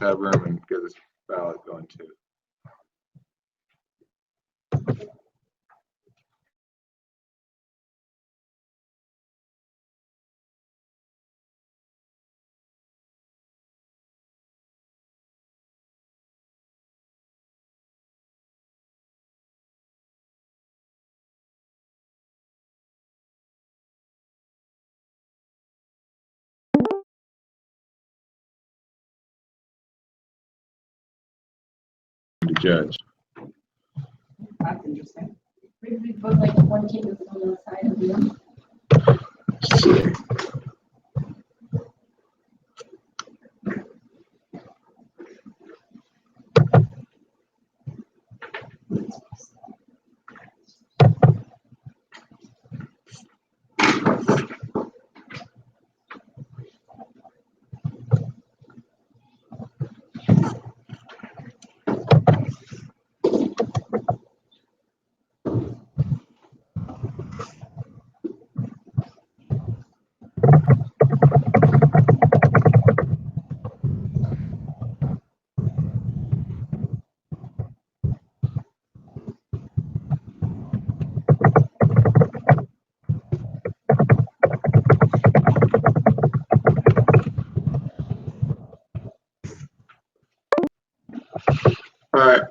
have room and get this ballot going too. To judge. That's interesting. Maybe we put like one kid that's on the side of them. Let's see. All right.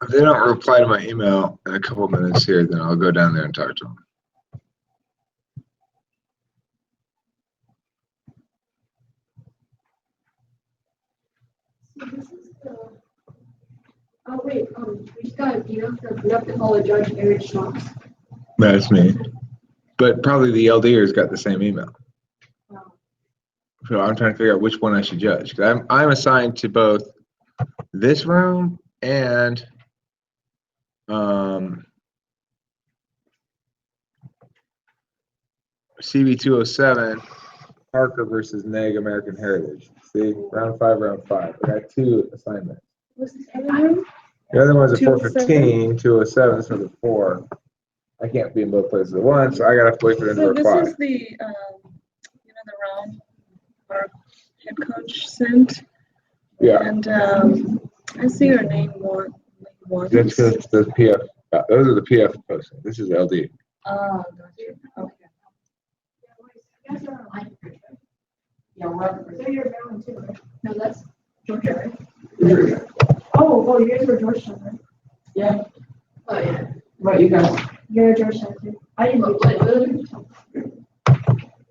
If they don't reply to my email in a couple of minutes here, then I'll go down there and talk to them. So this is the. Oh wait, we just got an email from, we have to call a judge, Eric Schnox. That's me. But probably the LDers got the same email. So I'm trying to figure out which one I should judge. 'Cause I'm assigned to both this room and CB 207, Parker versus NEG American Heritage. See, round 5, round 5. I got 2 assignments. What's this other room? The other one's at 207? 4:15, 207, so the 4. I can't be in both places at once, so I gotta wait for them to So this reply. is the, the round our head coach sent. Yeah, And I see your name once. that's because the PF. Those are the PF postings. This is LD. Oh, gotcha. Okay. You guys are on line. Yeah, we're. So you're bound too, right? No, that's Georgia, right? Oh, you guys were Georgetown, right? Yeah. Oh, yeah. Right, you guys. You're Georgetown too. I didn't go to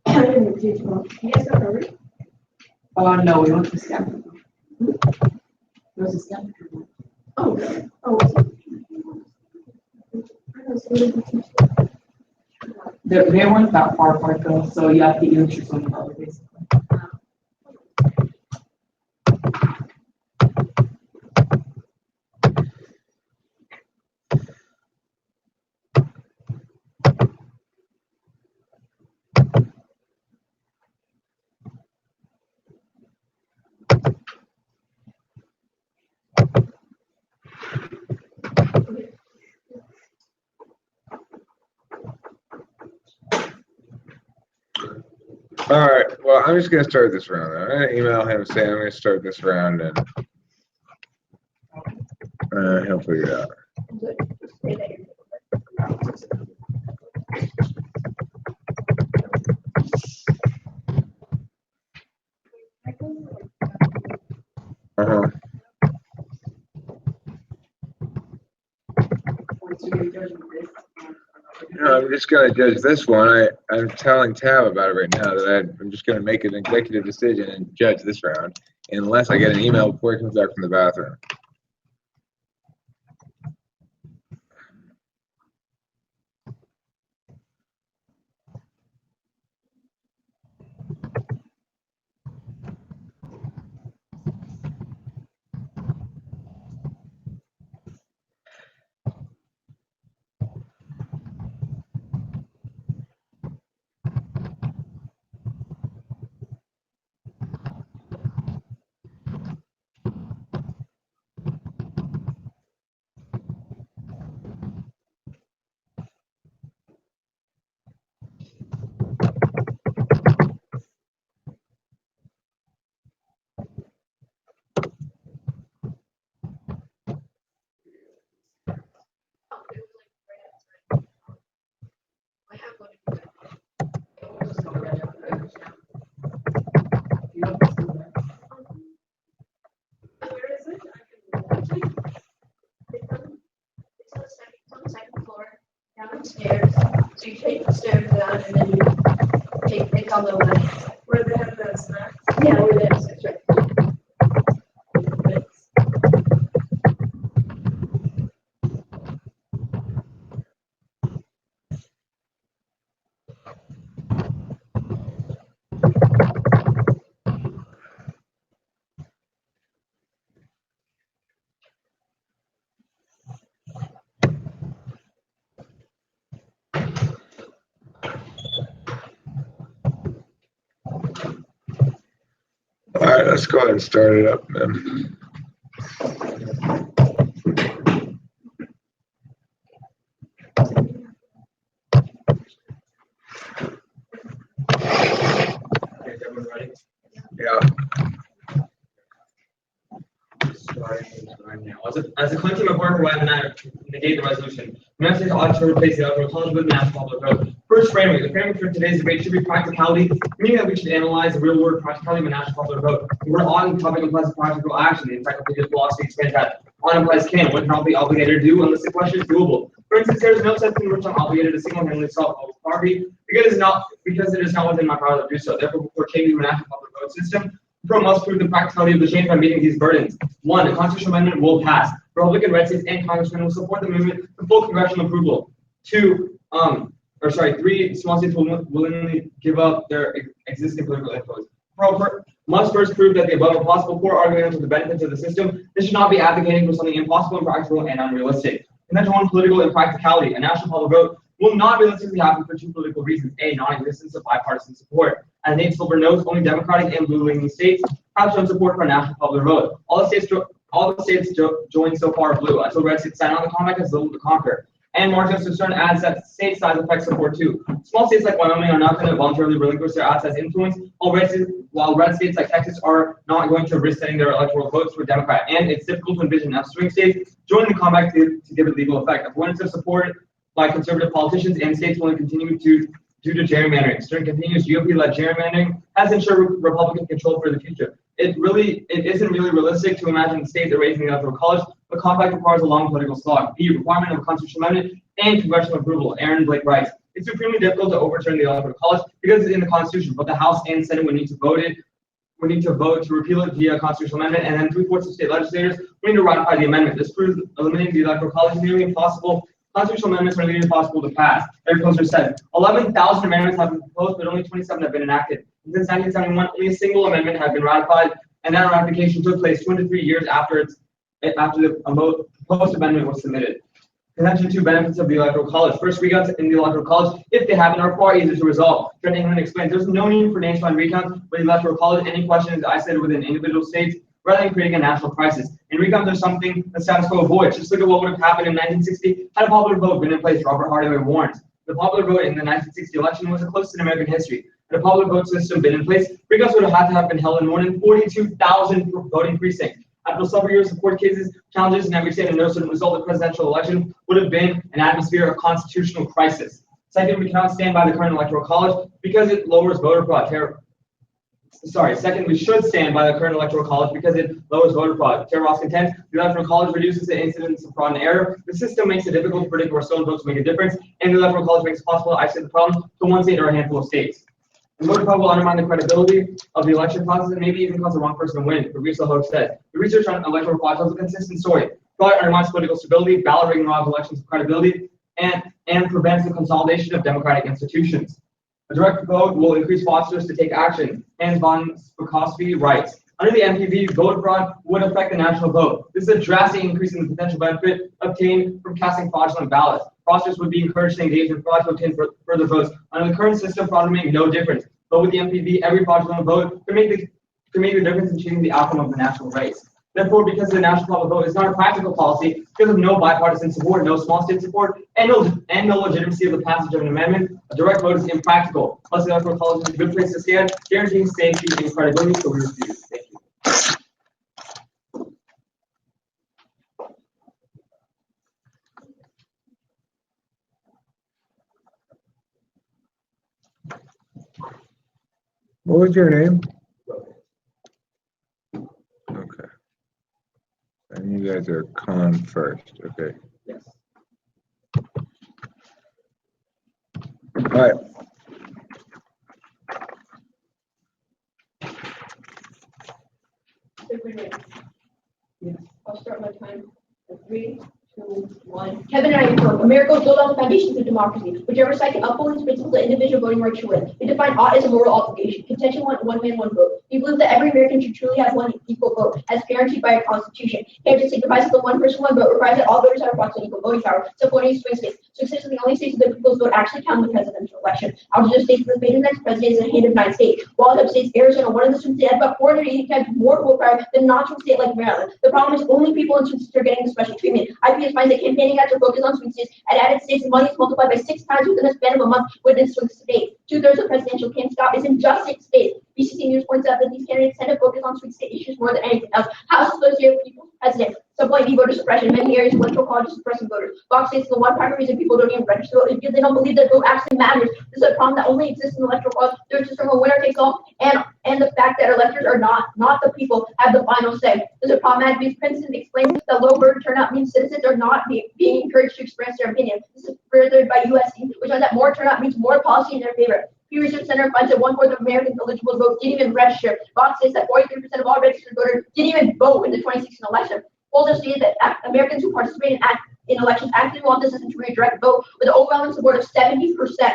I didn't go to tomorrow. You guys got covered? No, we went to Stanford. It was a Stanford. Oh, really? Oh, was it? I was really confused. They weren't that far apart though, so you have to either choose one or the other, basically. All right. Well, I'm just gonna start this round. I'm gonna email him saying I'm gonna start this round, and he'll figure it out. Uh-huh. No, I'm just gonna judge this one. I'm telling Tab about it right now that I'm just gonna make an executive decision and judge this round, unless I get an email before he comes back from the bathroom. Yeah, we're there, that's right. All right, let's go ahead and start it up then. Yeah. As a Clinton report, why not negate the resolution? United States ought to replace the Electoral College with national public vote. First framing. The framing for today's debate should be practicality, meaning that we should analyze the real world practicality of a national public vote. We're on the topic of practical action. The encyclopedia of philosophy explains that on implies can, what cannot be obligated to do unless the question is doable. For instance, there is no sense in which I'm obligated to single-handedly solve poverty because it is not within my power to do so. Therefore, before changing the national public vote system, Pro must prove the practicality of the change by meeting these burdens. 1. The constitutional amendment will pass. Republican, red states, and congressmen will support the movement for full congressional approval. 3. Small states will willingly give up their existing political influence. Pro must first prove that the above are possible core arguments for the benefits of the system. This should not be advocating for something impossible, impractical, and unrealistic. Contention 1, political impracticality. A national public vote will not realistically happen for two political reasons. A, non-existence of bipartisan support. As Nate Silver notes, only Democratic and blue-leaning states have shown support for a national public vote. All the states joined so far are blue. Until red states sign on the compact, has little to conquer. And Mark Justice Stern adds that state size affects support too. Small states like Wyoming are not going to voluntarily relinquish their outsized influence, while red states like Texas are not going to risk sending their electoral votes to a Democrat. And it's difficult to envision enough swing states joining the compact to give it legal effect. Avoidance of support by conservative politicians and states will continue due to gerrymandering. Stern continues, GOP-led gerrymandering has ensured Republican control for the future. It isn't really realistic to imagine states erasing the electoral college. The compact requires a long political slog. B, requirement of a constitutional amendment and congressional approval. Aaron Blake writes, it's supremely difficult to overturn the electoral college because it's in the Constitution, but the House and Senate would need to vote to repeal it via constitutional amendment, and then 3/4 of state legislators would need to ratify the amendment. This proves eliminating the electoral college is nearly impossible. Constitutional amendments are nearly impossible to pass. Eric Poster said, 11,000 amendments have been proposed, but only 27 have been enacted. Since 1971, only a single amendment had been ratified, and that ratification took place 2 to 3 years after the proposed amendment was submitted. Contention 2, benefits of the electoral college. First, recounts in the electoral college, if they happen, are far easier to resolve. Trent England explains, there's no need for nationwide recounts with the electoral college. Any question is isolated within individual states, rather than creating a national crisis. And recounts are something the status quo avoids. Just look at what would have happened in 1960 had a popular vote been in place. Robert Hardaway warns. The popular vote in the 1960 election was the closest in American history. Had a popular vote system been in place, recounts would have had to have been held in more than 42,000 voting precincts. After several years of court cases, challenges in every state, and no certain result, the presidential election would have been an atmosphere of constitutional crisis. Second, we cannot stand by the current electoral college because it lowers voter fraud. Second, we should stand by the current electoral college because it lowers voter fraud. Tara Ross contends the electoral college reduces the incidence of fraud and error. The system makes it difficult to predict where stolen votes make a difference, and the electoral college makes it possible to isolate the problem to one state or a handful of states. The voter fraud will undermine the credibility of the election process and maybe even cause the wrong person to win, Fabrice LaHogue said. The research on electoral fraud tells a consistent story. Fraud undermines political stability, ballot rigging robs elections of credibility, and prevents the consolidation of democratic institutions. A direct vote will increase fraudsters to take action. Hans von Spakovsky writes, under the MPV, vote fraud would affect the national vote. This is a drastic increase in the potential benefit obtained from casting fraudulent ballots. Fraudsters would be encouraged to engage in fraud to obtain further votes. Under the current system, fraud would make no difference. But with the MPV, every fraudulent vote could make the difference in changing the outcome of the national race. Therefore, because the national public vote is not a practical policy, because of no bipartisan support, no small state support, and no legitimacy of the passage of an amendment, a direct vote is impractical. Plus, the electoral college is a good place to stand, guaranteeing safety and credibility, so we refuse. Thank you. What was your name? Okay. And you guys are con first, okay. Yes. All right. everybody ready? Yes. I'll start my time. 3, 2, 1. Kevin and I affirm America was built on the foundations of democracy. Whichever side can uphold its principles of individual voting rights should win. We define ought as a moral obligation. Contention one man, one vote. We believe that every American should truly have one equal vote, as guaranteed by our Constitution. Kansas signifies that the one person, one vote requires that all voters have approximately equal voting power, supporting swing states. So since the only states that the people's vote actually count in the presidential election. Algeria states that the fate of the next president is in the hand of 9 states. While other states, Arizona, one of the swing states, has about 480 times more vote power than a non-swing state like Maryland. The problem is only people in swing states are getting the special treatment. IPS finds that campaigning ads are focused on swing states and added states and money is multiplied by 6 times within a span of a month within swing states. 2/3 of presidential candidates is in just 6 states. BCC News points out that these candidates tend to focus on swing state issues more than anything else. House Associate People's President, subpoint voter suppression, many areas of electoral college suppressing voters. Fox states the one primary reason people don't even register vote is because they don't believe that vote actually matters. This is a problem that only exists in the electoral college. There's just from a winner takes all, and the fact that electors are not the people have the final say. This is a problem because Princeton explains that low voter turnout means citizens are not being encouraged to express their opinion. This is furthered by USC, which finds that more turnout means more policy in their favor. Pew Research Center finds that 1/4 of Americans eligible to vote didn't even register. Fox says that 43% of all registered voters didn't even vote in the 2016 election. Polls stated that Americans who participate in elections actually want the system to redirect vote with an overwhelming support of 70%.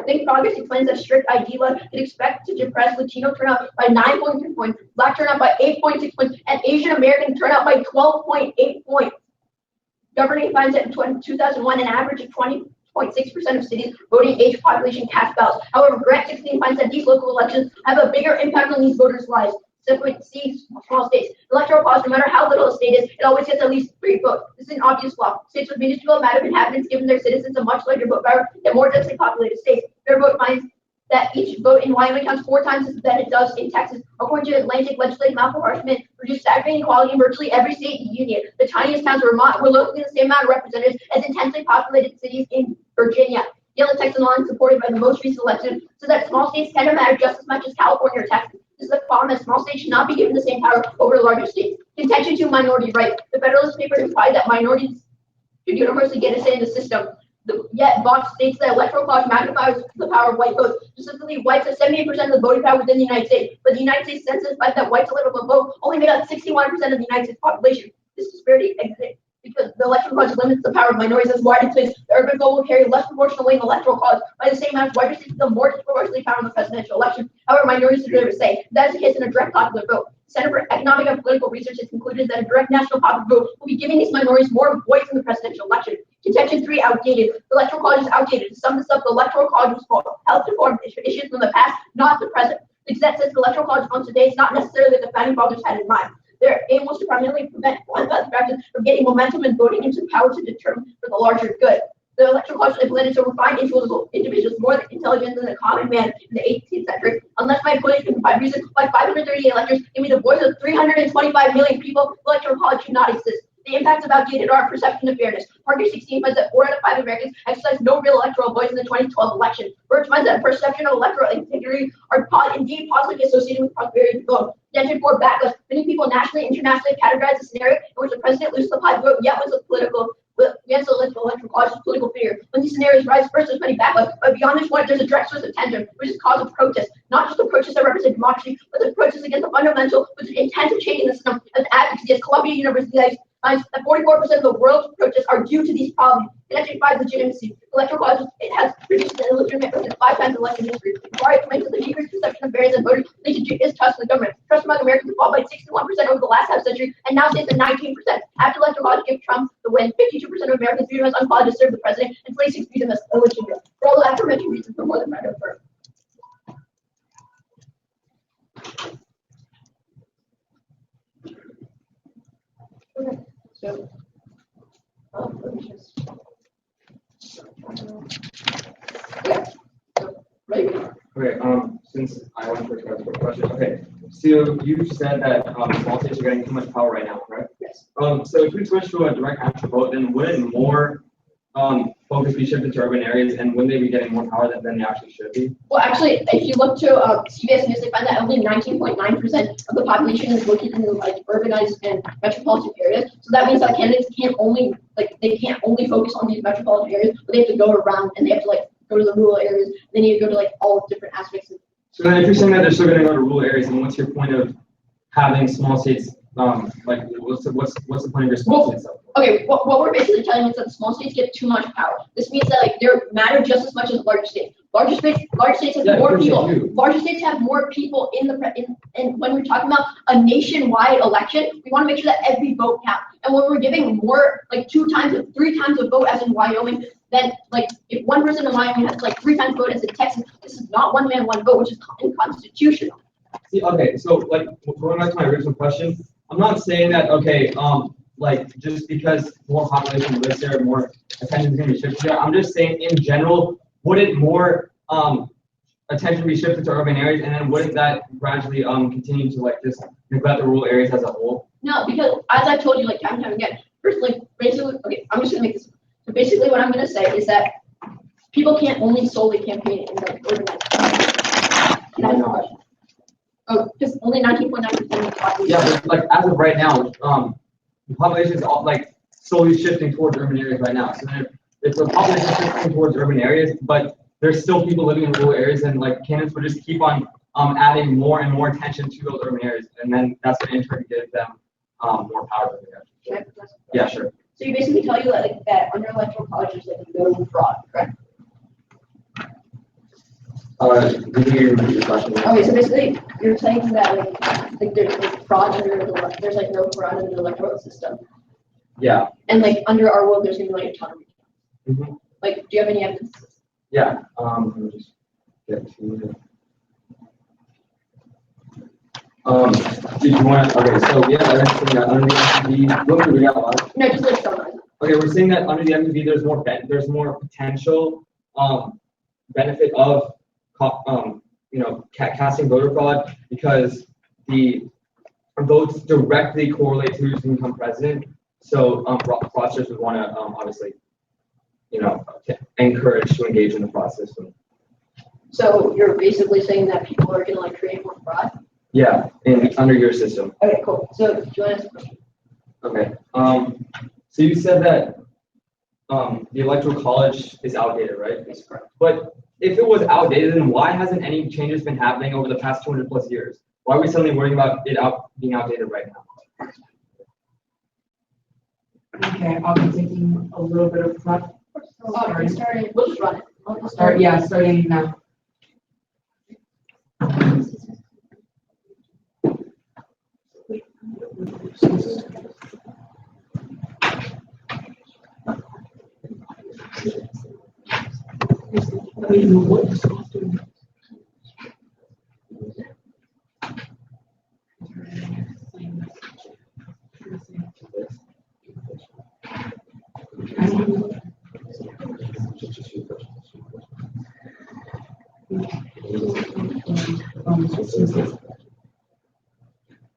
Think Progress explains that strict ID law can expect to depress Latino turnout by 9.3 points, Black turnout by 8.6 points, and Asian American turnout by 12.8 points. Governing finds that in 2001, an average of 20.6% of cities voting age population cast ballots. However, Grant 16 finds that these local elections have a bigger impact on these voters' lives. See small states. Electoral college, no matter how little a state is, it always gets at least 3 votes. This is an obvious flaw. States with minuscule amount of inhabitants given their citizens a much larger vote power than more densely populated states. Their vote finds that each vote in Wyoming counts 4 times than it does in Texas. According to Atlantic legislative malapportionment, reduced staggering inequality in virtually every state in the union. The tiniest towns of Vermont were locally the same amount of representatives as intensely populated cities in Virginia. Yale and Texas law supported by the most recent election, so that small states tend to matter just as much as California or Texas. This is a problem that small states should not be given the same power over larger states. Contention to minority rights. The Federalist Papers imply that minorities should universally get a say in the system. Yet Vox states that electoral college magnifies the power of white votes. Specifically, whites have 78% of the voting power within the United States, but the United States Census finds that whites electoral vote only made up 61% of the United States population. This disparity exists because the electoral college limits the power of minorities as wide as the urban vote will carry less proportionally in the electoral college. By the same amount, white states become more disproportionately power in the presidential election. However, minorities deserve a say. That is the case in a direct popular vote. The Center for Economic and Political Research has concluded that a direct national popular vote will be giving these minorities more voice in the presidential election. Contention 3, outdated. The electoral college is outdated. To sum this up, the electoral college was held to form issues from the past, not the present. The Gazette says the electoral college function today is not necessarily what the founding fathers had in mind. Their aim was to primarily prevent one practice from getting momentum and voting into power to determine for the larger good. The electoral college implemented to refine individuals more intelligent than the common man in the 18th century. Unless my opponent can provide reason why 538 electors give me the voice of 325 million people, the electoral college should not exist. The impacts of outdated are perception of fairness. Parker 16 finds that 4 out of 5 Americans exercised no real electoral voice in the 2012 election. Birch finds that perception of electoral integrity are indeed positively associated with prosperity of the vote. Contention 4, backlash. Many people nationally and internationally categorize a scenario in which the president loses the popular vote, yet was a political against the electoral college political figure. When these scenarios rise, first there's many backlash, but beyond this point, there's a direct source of tension, which is cause of protest. Not just the protests that represent democracy, but the protests against the fundamental, with the intent of changing the system, as advocacy as Columbia University finds that 44% of the world's protests are due to these problems. Connection 5, legitimacy. Electoral college has produced an illegitimate president 5 times in election history. Before it claims that the decreased perception of fairness and voting leads to distrust in the government. Trust among Americans fall by 61% over the last half century and now stands at 19%. After electoral college gave Trump the win, 52% of Americans viewed him as unqualified to serve the president and 26% viewed him as illegitimate. For all the aforementioned reasons, for more than right over. Okay, so let me just yeah. So, right. Okay, since I went first, I have a question. Okay, so you said that small states are getting too much power right now, correct? Yes. So if we switch to a direct actual vote, then wouldn't more focus be shifted to urban areas, and wouldn't they be getting more power than they actually should be? Well, actually, if you look to CBS News, they find that only 19.9% of the population is located in like urbanized and metropolitan areas. So that means that candidates can't only focus on these metropolitan areas, but they have to go around and they have to like go to the rural areas. They need to go to like all different aspects of. So then, if you're saying that they're still going to go to rural areas, then what's your point of having small states, like, what's the point of your small states? Okay, what we're basically telling you is that small states get too much power. This means that like they matter just as much as large states. Large states have more people. Larger states have more people in and when we're talking about a nationwide election, we want to make sure that every vote counts. And when we're giving more, like 2 times or 3 times a vote as in Wyoming, then like if one person in Wyoming has like 3 times vote as in Texas, this is not one man, one vote, which is unconstitutional. See, okay, so like going back to my original question, I'm not saying that, okay, like just because more population lives there, more attention is going to be shifted there. I'm just saying in general, wouldn't more attention be shifted to urban areas, and then wouldn't that gradually continue to like just neglect the rural areas as a whole? No, because as I told you like time and time again, first like basically, okay, I'm just gonna make this. So basically, what I'm gonna say is that people can't only solely campaign in the urban areas. That's the question. Oh, because only 19.9% of the population. Yeah, but like as of right now, the population is all like slowly shifting towards urban areas right now. So then if the population is shifting towards urban areas, but there's still people living in rural areas, and like candidates would just keep on adding more and more attention to those urban areas, and then that's going to in turn give them more power. Yeah, sure. So you basically tell you that like that under electoral college there's like no fraud, correct? Did you repeat the question? Okay, so basically you're saying that like there's like fraud there's like no fraud under the electoral system. Yeah. And like under our world there's gonna be like a ton of Mm-hmm. Like, do you have any evidence? Yeah. Let me just get to it. Did you want to? Okay, so yeah, everything that under the MTV. We got a lot. No, just like summarize. Okay, we're saying that under the MTV, there's more potential benefit of casting voter fraud because the votes directly correlate to who's going to become president. So fraudsters would want to obviously, encourage to engage in the fraud system. So you're basically saying that people are going to like create more fraud? Yeah, under your system. Okay, cool. So do you want to ask a question? Okay. So you said that the electoral college is outdated, right? That's correct. But if it was outdated, then why hasn't any changes been happening over the past 200 plus years? Why are we suddenly worrying about it being outdated right now? Okay, I'll be taking a little bit of prep. We'll just run it. Starting now.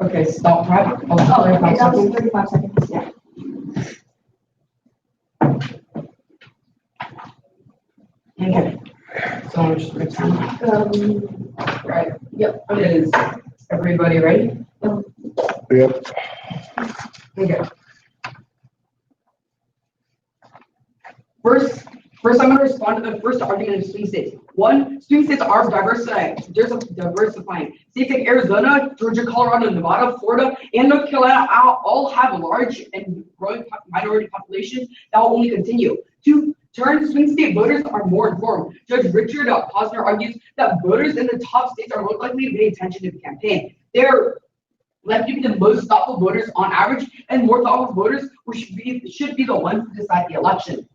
Okay, stop prep. Oh, okay, that was 35 seconds. Yeah. Okay. So I'm just gonna turn. Right. Yep. Is everybody ready? Yep. Okay. First, I'm going to respond to the first argument of swing states. One, swing states are diversifying. States like Arizona, Georgia, Colorado, Nevada, Florida, and North Carolina all have large and growing minority populations that will only continue. Two, swing state voters are more informed. Judge Richard Posner argues that voters in the top states are more likely to pay attention to the campaign. They're likely to be the most thoughtful voters on average, and more thoughtful voters should be the ones to decide the election.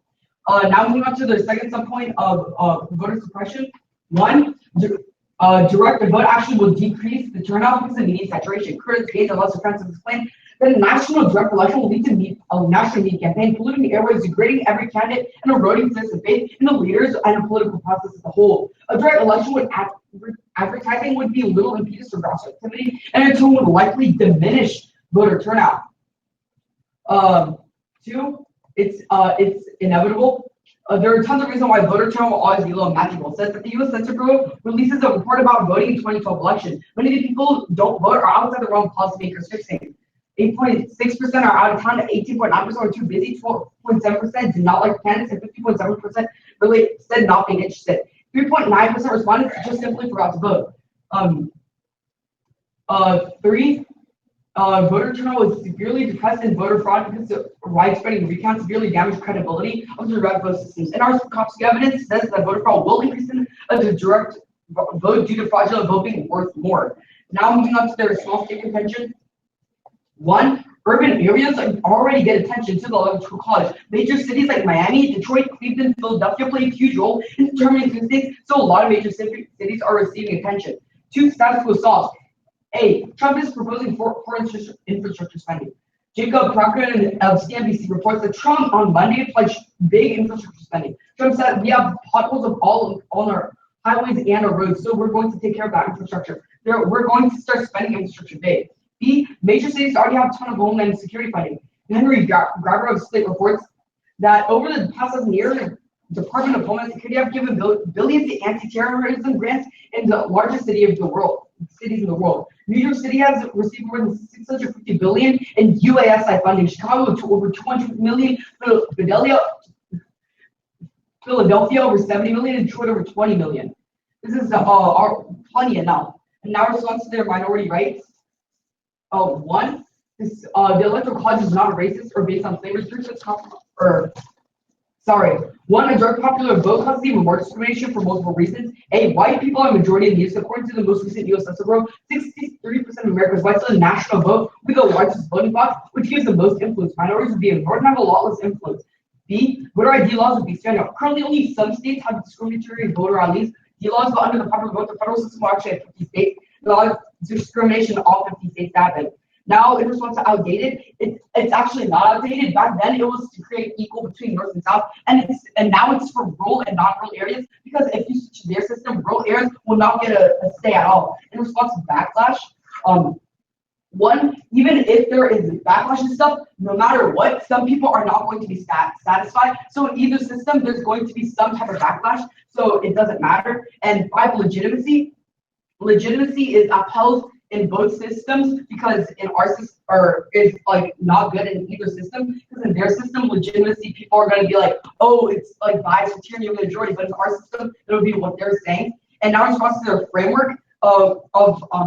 Now moving on to the second subpoint of voter suppression. One, direct vote actually will decrease the turnout because of media saturation. Curtis Gates and Lester Francis explained that a national direct election will lead to a national media campaign, polluting the airways, degrading every candidate, and eroding sense of faith in the leaders and the political process as a whole. A direct election with advertising would be little impetus for grassroots activity, and it would likely diminish voter turnout. Two, it's inevitable. There are tons of reasons why voter turnout will always be low and magical. It says that the U.S. Census Bureau releases a report about voting in 2012 election. Many of the people who don't vote are outside the realm of policymakers fixing. 8.6% are out of town, 18.9% are too busy, 12.7% did not like candidates, and 50.7% really said not being interested. 3.9% respondents just simply forgot to vote. Three, Voter turnout was severely depressed and voter fraud because of widespread recounts severely damaged credibility of the direct vote systems. And our Kopsky evidence says that voter fraud will increase in the direct vote due to fraudulent vote being worth more. Now moving on to their small state convention. One, urban areas already get attention to the electoral college. Major cities like Miami, Detroit, Cleveland, Philadelphia play a huge role in determining swing states, so a lot of major cities are receiving attention. Two, status quo solved. A, Trump is proposing for infrastructure spending. Jacob Cochran of CNBC reports that Trump on Monday pledged big infrastructure spending. Trump said we have potholes of all on our highways and our roads, so we're going to take care of that infrastructure. We're going to start spending infrastructure big. B, major cities already have a ton of homeland security funding. Henry Graber of Slate reports that over the past 7 years, the Department of Homeland Security have given billions in anti-terrorism grants in the largest cities in the world. New York City has received more than $650 billion in UASI funding. Chicago to over $200 million. Philadelphia over $70 million, and Detroit over $20 million. This is plenty enough. And now response to their minority rights. One, the electoral college is not racist or based on flavors. One, a direct popular vote causes even more discrimination for multiple reasons. A, white people are a majority in the U.S. According to the most recent U.S. Census Bureau, 63% of America's whites are the national vote with the largest voting bloc, which gives the most influence. Minorities would be ignored and have a lot less influence. B, voter ID laws would be standard. Currently, only some states have discriminatory voter IDs. D laws, but under the popular vote, the federal system will actually have 50 states. A lot of discrimination in all 50 states happen. Now, in response to outdated, it's actually not outdated. Back then, it was to create equal between North and South, and now it's for rural and non-rural areas, because if you switch their system, rural areas will not get a say at all. In response to backlash, one, even if there is backlash and stuff, no matter what, some people are not going to be satisfied. So in either system, there's going to be some type of backlash, so it doesn't matter. And 5, legitimacy is upheld in both systems, because in our system, or is like not good in either system, because in their system, legitimacy, people are going to be like, oh, it's like bias for tyranny of the majority, but in our system, it'll be what they're saying. And now in response to their framework of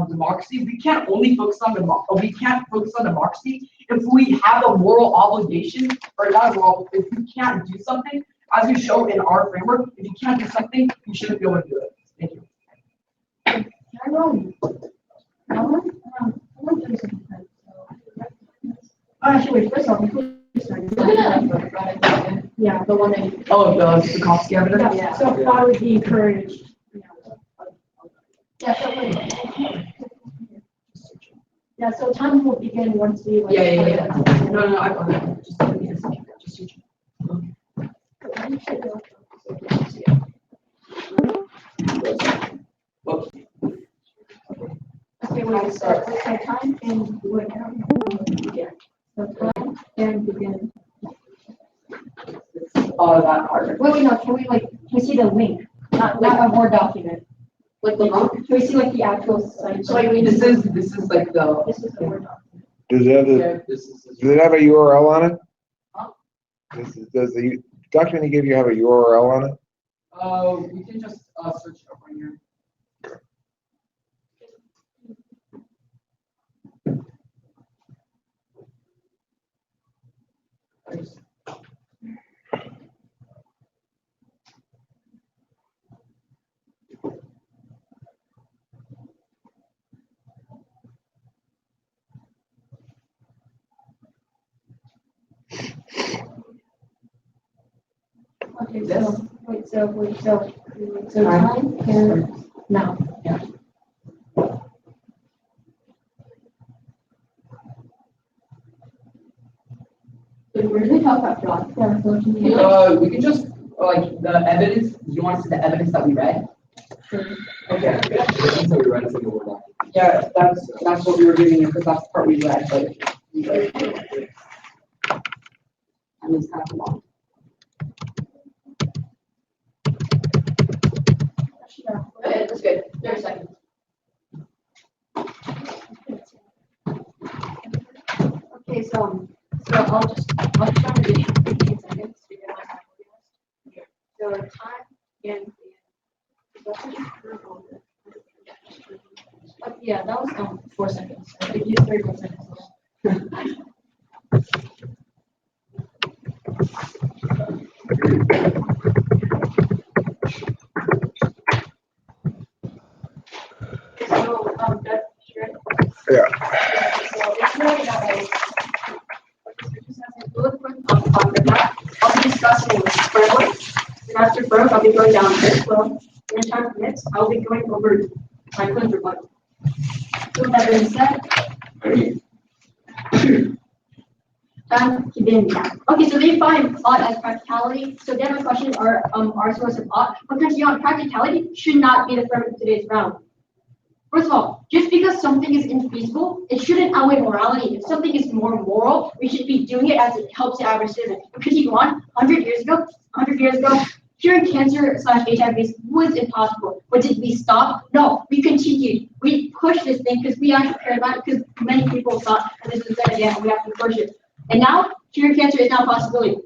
democracy, we can't focus on democracy if we have a moral obligation, or not a moral, if we can't do something, as we show in our framework, if you can't do something, you shouldn't be able to do it. Thank you. Actually, wait, first off, yeah, the one that. Oh, the Stokowski evidence? Yeah, so how would he encourage? Yeah, so time will begin once we. Like, Yeah. No, I got it. Just search. Okay, wait, so time and what? Yeah. So time and begin. That part. Wait, no, can we see the link? Not a Word document. Like the link? Can we see like the actual site? So like this is like the. This is the Word document. Does it have does it have a URL on it? Huh? Does the document he gave you have a URL on it? We can just search it up right here. Okay, so time and now. Yeah. Where do they talk about fraud? Yeah, social media. We can just like the evidence. You want to see the evidence that we read? Sure. Okay. The evidence that we read is in the Word document. Yeah, that's what we were doing because that's the part we read, but and it's kind of long. Okay, that's good. 30 seconds. Okay, so I'll just start the video for 15 seconds to get my podcast. So time and yeah, that was 4 seconds. I could use 30 more seconds. So, that's sure. Yeah. So it's really not like. I'll be discussing framework. And after framework, I'll be going down this flow. When time permits, I'll be going over my cleanser one. So with that being said, okay, so they define ought as practicality. So then my questions are our source of ought. But continue on, practicality should not be the premise of today's round. First of all, just because something is infeasible, it shouldn't outweigh morality. If something is more moral, we should be doing it as it helps the average citizen. Because you go on, 100 years ago, curing cancer/HIV was impossible. But did we stop? No, we continued. We pushed this thing because we actually cared about it because many people thought that this was a good idea and we have to push it. And now, curing cancer is now a possibility.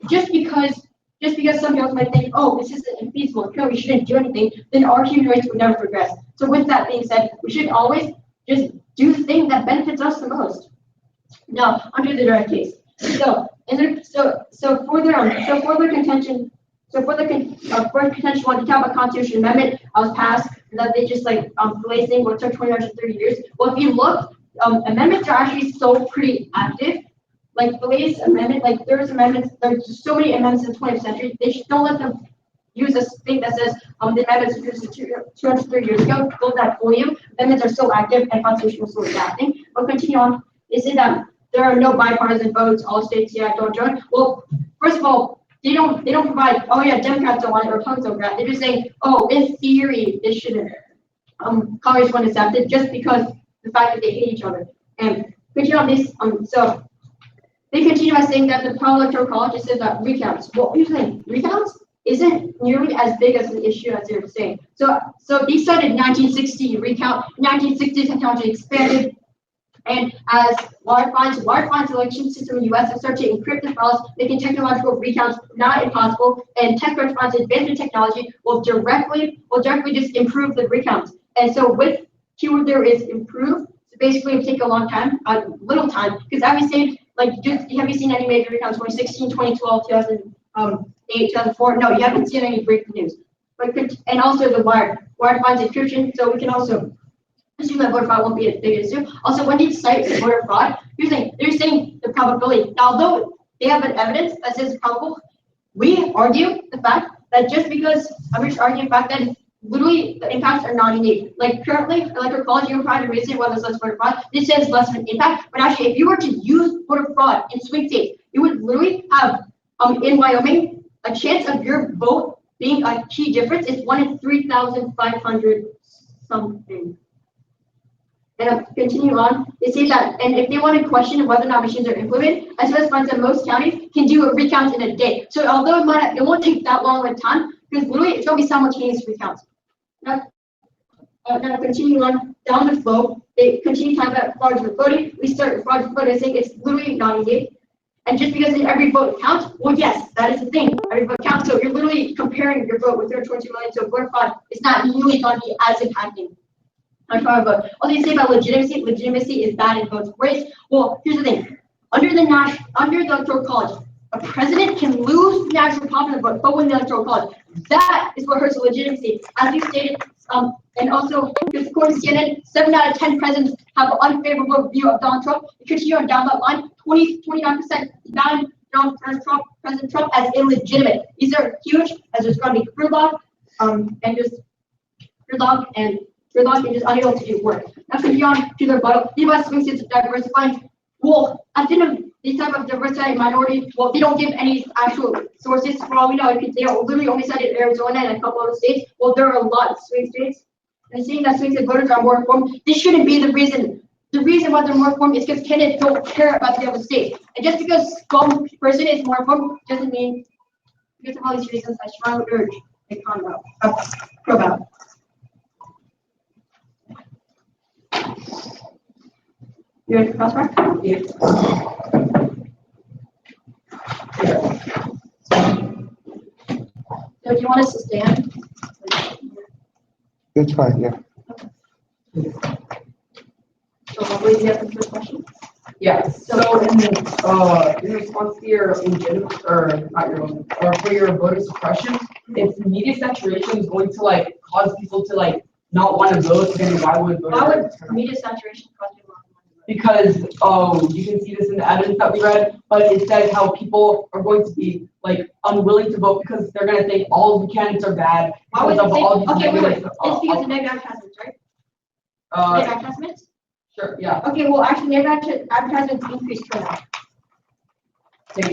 Just because some people might think, oh, this isn't infeasible, no, we shouldn't do anything, then our human rights would never progress. So with that being said, we should always just do the thing that benefits us the most. Now, under the direct case. So further contention one to talk about constitutional amendment was passed that they just delaying what took 20 or 30 years. Well, if you look, amendments are actually still pretty active. Like the latest amendment, there's just so many amendments in the 20th century, they don't let them use this thing that says the amendments introduced 230 years ago, build that for you. Amendments are still active and constitutional still adapting. But continue on, they say that there are no bipartisan votes, all states don't join. Well, first of all, they don't provide, oh yeah, Democrats don't want it or Republicans don't want it. They're just saying, oh, in theory, this shouldn't Congress won't accept it just because the fact that they hate each other. And continue on this, so they continue by saying that the Electoral College just says that recounts. Well, here's the thing, recounts isn't nearly as big as the issue as they're saying. So they started 1960 recount. 1960 technology expanded, and as Wirefine's election system in the U.S. has started to encrypt the files, making technological recounts not impossible. And TechCrunch's advanced technology will directly just improve the recounts. And so with keyword there is improve. So basically, it will take a little time, because have you seen any major recounts? 2016, 2012, 2008, 2004? No, you haven't seen any breaking news. And also the Wired finds encryption, so we can also assume that voter fraud won't be a big issue. Also, when they cite voter fraud, they're saying the probability. Now, although they have an evidence that says probable, we argue the fact that just because I'm just arguing the fact that literally the impacts are not unique. Like currently, Electoral College, you can probably reason why there's less voter fraud. This says less of an impact, but actually, if you were to use voter fraud in swing states, you would literally have in Wyoming a chance of your vote being a key difference is 1 in 3,500 something. And continue on, they say that, and if they want to question whether or not machines are implemented, SPS finds that most counties can do a recount in a day. So although it won't take that long of a time, because literally it's going to be simultaneous recounts. Now continue on down the flow, they continue talking about fraudulent voting. We start with fraudulent voting, saying it's literally not unique. And just because every vote counts, well, yes, that is the thing. Every vote counts. So you're literally comparing your vote with 22 million. So voter fraud is not really going to be as impacting. What do you say about legitimacy? Legitimacy is bad in votes. Race. Well, here's the thing. Under the Electoral College, a president can lose the national popular vote, but win the Electoral College. That is what hurts the legitimacy. As you stated, and also, according to CNN, 7 out of 10 presidents have an unfavorable view of Donald Trump. You continue on down that line, 29% down President Trump as illegitimate. These are huge, as there's going to be gridlock, and just unable to do work. Now, continue on to the rebuttal. The U.S. swing states are diversifying. Well, at the end of these type of diversity minority, well, they don't give any actual sources. For all we know, they are literally only cited Arizona and a couple other states. Well, there are a lot of swing states. And seeing that swing state voters are more informed, this shouldn't be the reason. The reason why they're more informed is because candidates don't care about the other states. And just because one person is more informed doesn't mean, because of all these reasons, I strongly urge a pro-ballot. You ready for crosswalk? Yeah. So do you want us to stand? That's fine, yeah. So what will you have the first question? Yeah, so in response to your legitimate, or not your own, or for your voter suppression, if media saturation is going to like cause people to like not want to vote, then why would Why would voters? media saturation cause people not to want to vote? Because, you can see this in the evidence that we read, but it says how people are going to be like unwilling to vote because they're gonna think all of the candidates are bad Why would because they of all think, these okay, wait, negative. it's because of negative advertisements, right? Negative advertisements? Sure, yeah. Okay, well, actually, negative advertisements increase turnout. Okay,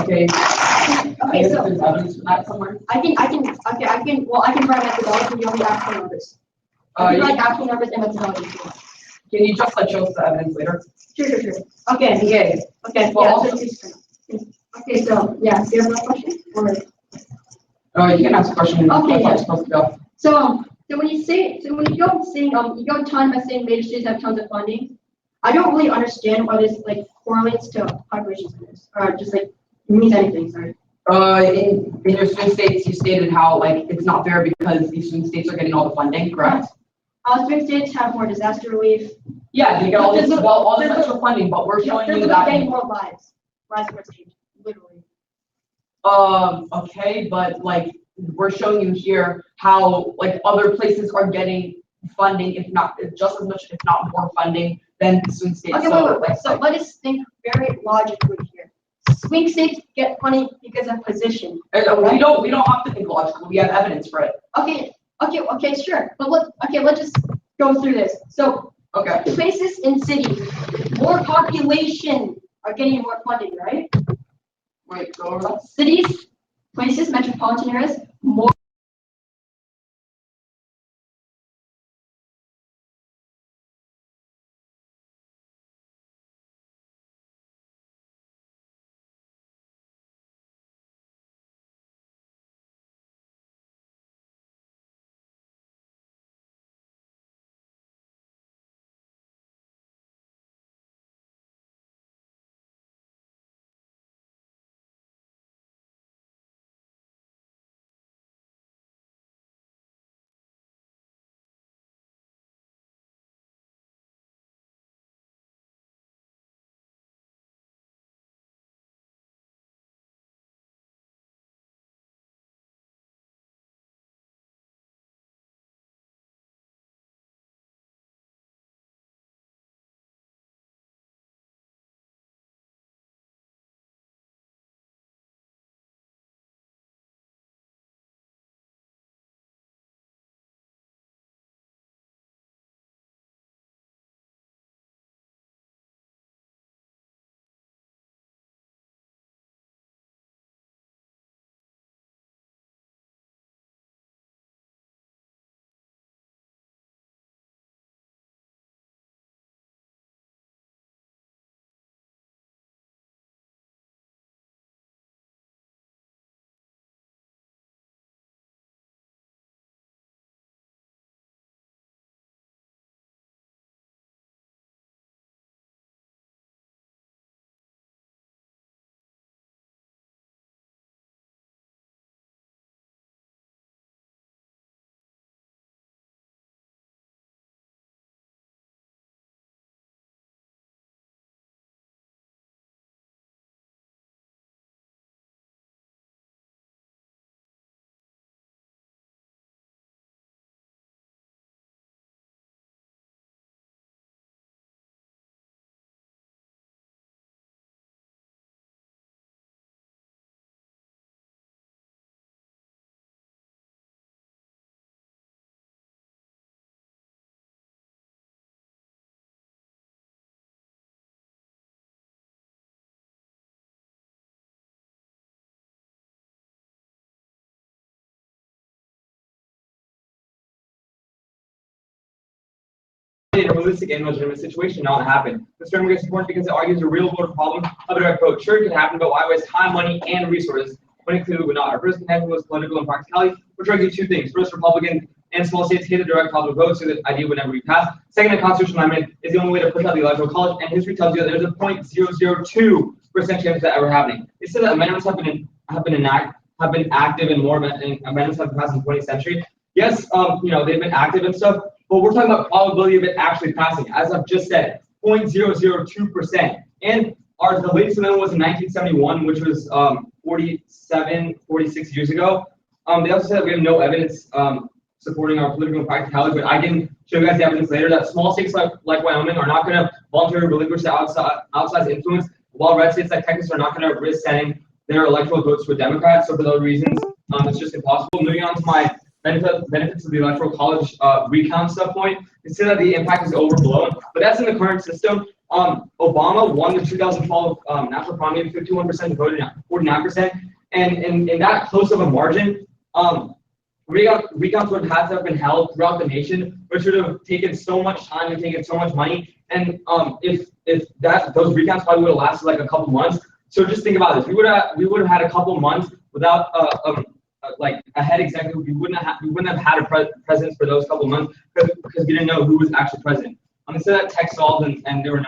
okay, I Okay, guess so there's evidence for that somewhere. I can provide methodology, you only actual numbers. I can like actual numbers and methodology. Can you just like show us the evidence later? Sure. Okay, Well, yeah, also- okay, so, yeah, do you have another question? Or, You can ask a question. Okay, That's how yeah. it's supposed to go. so when you go saying, you go ton by saying major cities have tons of funding, I don't really understand why this like correlates to population centers, or just like means anything, sorry. In your swing states, you stated how like it's not fair because these swing states are getting all the funding, correct? Swing states have more disaster relief. Yeah, they get all this, There's all this there's extra funding, but we're showing They're you literally that. getting more lives for change, literally. Okay, but like we're showing you here how like other places are getting funding, if just as much, if not more funding than the swing states. Okay, wait. So let us think very logically here. Swing states get funding because of position. We don't have to think logically. We have evidence for it. Okay, sure. But let's just go through this. So Okay. places in cities, more population are getting more funding, right? Wait, go over that. Cities, places, metropolitan areas, more. In a realistic and legitimate situation not happen. This framework is important because it argues a real world problem of a direct vote. Sure, it can happen, but why waste time, money, and resources when it clearly would not? Our first contention was political and practicality, which argues two things. First, Republican and small states hate a direct popular vote, so the idea would never be passed. Second, a constitutional amendment is the only way to push out the electoral college, and history tells you that there's a 0.002% chance of that ever happening. They said that amendments have been active and more amendments have been passed in the 20th century. Yes, they've been active and stuff, but we're talking about probability of it actually passing. As I've just said, 0.002%. And the latest amendment was in 1971, which was 46 years ago. They also said that we have no evidence supporting our political practicality, but I can show you guys the evidence later that small states like Wyoming are not going to voluntarily relinquish their outsized influence, while red states like Texas are not going to risk sending their electoral votes to a Democrat. So for those reasons, it's just impossible. Moving on to my benefits of the electoral college recount stuff point, they say that the impact is overblown, but that's in the current system. Obama won the 2012 national primary, 51% voted, 49%, and in that close of a margin, recounts would have to have been held throughout the nation, which would have taken so much time and taken so much money. And if those recounts probably would have lasted like a couple months. So just think about this: we would have had a couple months without like a head executive. We wouldn't have had a president for those couple months because we didn't know who was actually president. Instead, that tech solved and there were no